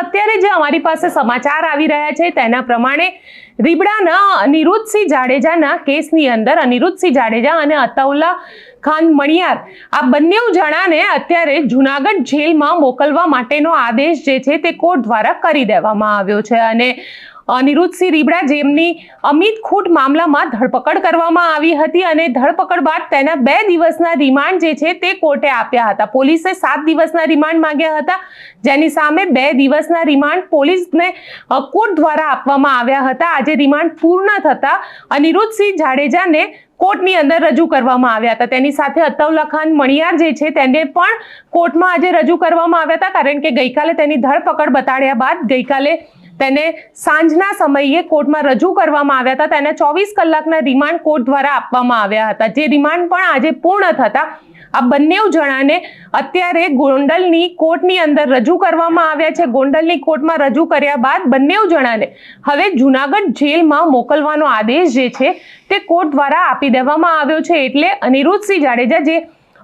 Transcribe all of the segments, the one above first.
અત્યારે જે અમારી પાસે સમાચાર આવી રહ્યા છે તેના પ્રમાણે રીબડાના અનિરુદ્ધસિંહ જાડેજાના કેસની અંદર અનિરુદ્ધસિંહ જાડેજા અને અતાઉલ્લા ખાન મણિયાર આ બંને જણાને અત્યારે જૂનાગઢ જેલમાં મોકલવા માટેનો આદેશ જે છે તે કોર્ટ દ્વારા કરી દેવામાં આવ્યો છે અને અનિરુદ્ધસિંહ રીબડા જેમની અમિત ખૂટ મામલામાં ધરપકડ કરવામાં આવી હતી અને ધરપકડ બાદ તેના 2 દિવસના રિમાન્ડ જે છે તે કોર્ટે આપ્યા હતા। પોલીસે 7 દિવસના રિમાન્ડ માંગ્યા હતા, જેની સામે 2 દિવસના રિમાન્ડ પોલીસને કોર્ટ દ્વારા આપવામાં આવ્યા હતા। આજે રિમાન્ડ પૂર્ણ થતા અનિરુદ્ધસિંહ જાડેજાને કોર્ટની અંદર રજૂ કરવામાં આવ્યા હતા। તેની સાથે અતાઉલ્લા ખાન મણિયાર જે છે તેને પણ કોર્ટમાં આજે રજૂ કરવામાં આવ્યા હતા, કારણ કે ગઈકાલે તેની ધરપકડ બતાડ્યા બાદ ગઈકાલે તેને સાંજના સમયે કોર્ટમાં રજૂ કરવામાં આવ્યા હતા। તેને 24 કલાકના રિમાન્ડ કોર્ટ દ્વારા આપવામાં આવ્યા હતા, જે રિમાન્ડ પણ આજે પૂર્ણ થતા આ બંને જણાને અત્યારે ગોંડલની કોર્ટની અંદર રજૂ કરવામાં આવ્યા છે। ગોંડલની કોર્ટમાં રજૂ કર્યા બાદ બંને જણાને હવે જૂનાગઢ જેલમાં મોકલવાનો આદેશ જે છે તે કોર્ટ દ્વારા આપી દેવામાં આવ્યો છે। એટલે અનિરુદ્ધસિંહ જાડેજા જે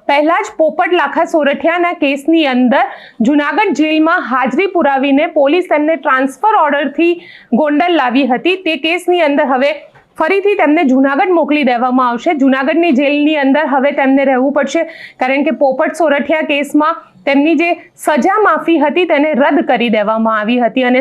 પહેલા જ પોપટ લાખા સોરઠિયાના કેસની અંદર જૂનાગઢ જેલમાં હાજરી પુરાવીને પોલીસ તેમને ટ્રાન્સફર ઓર્ડરથી ગોંડલ લાવી હતી, તે કેસની અંદર હવે ફરીથી તેમને જૂનાગઢ મોકલી દેવામાં આવશે। જૂનાગઢની જેલની અંદર હવે તેમને રહેવું પડશે, કારણ કે પોપટ સોરઠિયા કેસમાં તેમની જે સજા માફી હતી તેને રદ કરી દેવામાં આવી હતી અને